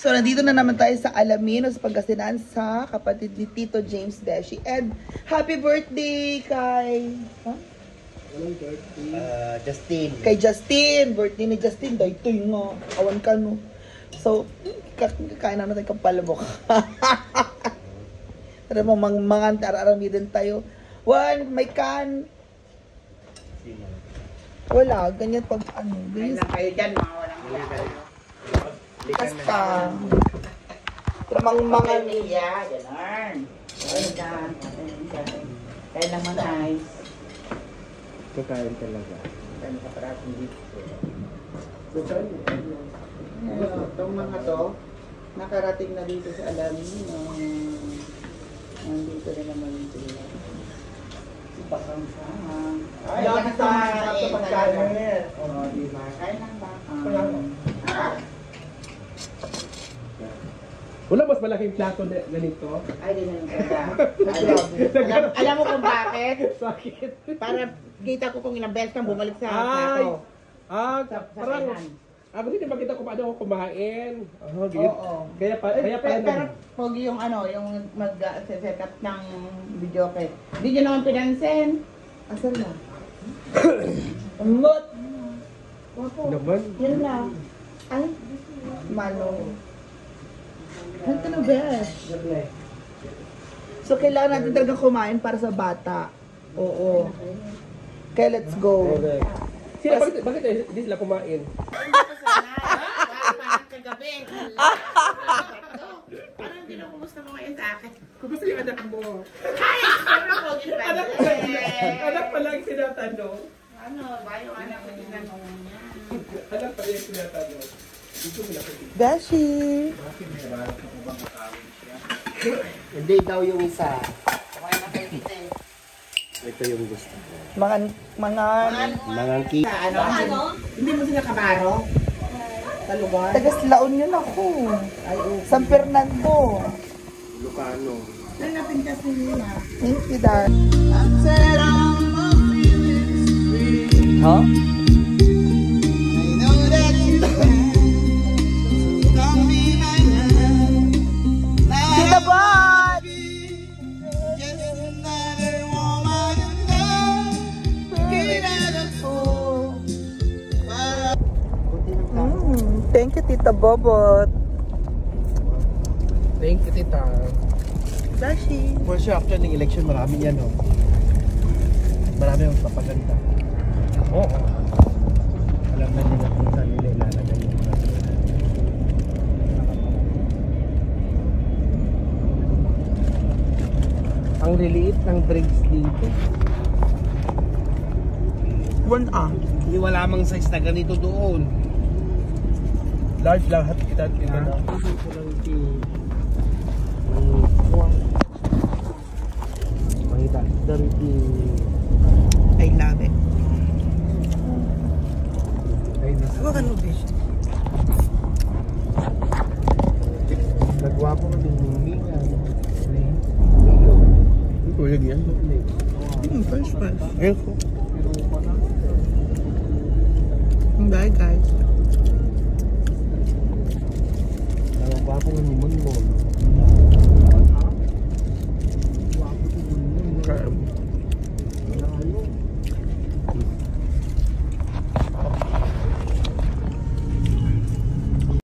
So, nandito na naman tayo sa Alaminos, Pangasinan, sa kapatid ni Tito James Beshi. And happy birthday kay... Huh? Justin. Kay Justin. Birthday ni Justin. Daytoy nga. Awan ka, no? So, kakain na natin kapalabok. Tara mo, mga ararami din tayo. One, may can. Wala, ganyan pag ano. Ay lang kayo dyan, mga walang kayo. Basta. Mga Niya, gano'n. Ay, dyan. Kaya naman nice. Kakain talaga. Kaya nakaparating dito. Itong mga to, nakarating na dito sa Alamino. Nandito rin naman sila. Bakang sahang. Ay, Lagi sa mga pagkain. Oo, di ba? Kain ng bakang. Wala mas malaking plato na ganito? Ay, di na yung alam mo kung bakit? Bakit? Para kita ko kung ilang beses kang bumalik sa plato. Parang... Kasi di ba kita kung paano ako kumain? Oo. Kaya Pero pogi yung ano, yung mag-set up ng video kay. Hindi nyo naman pinansin. Asal na? Umot. Wapo. Naman? Yan lang. Ay, malo. Ano ka na ba? So, kailangan natin talaga kumain para sa bata. Oo. Okay, let's go. Sila, bakit hindi sila kumain? Parang kagabi. Parang hindi na kumusta mo ngayon sa akin. Kumusta yung anak mo? Ay! Pero pogi pa. Anak pala yung tinatanong. Ano ba yung anak ko tinanong niya? Anak pala yung tinatanong. Dito mo na kasi. Beshi! Hindi daw yung isa. Okay na kayo dito eh. Ito yung gusto ko. Mangangki. Ano? Hindi mo sila kabaro? Sa lugar? Tagas Laon yun ako. San Fernando. Lucano. Nanapin kasi nila. Thank you, Dad. Huh? Tita Bot! Thank you, Tita Bobot. Thank you, tita. Beshi. For sure, after ng election, marami yan, no? Marami yung papaganda. Oo. Alam na nila kung saan nila ilalagay yung mga. Ang liliit ng drinks dito. Hindi wala mang size na ganito doon. Large lahat kita na. I love it. Hawakan mo, Bish. Nagwapo na din yung Mia. Ito, yan yan. First pass. Ayun ko.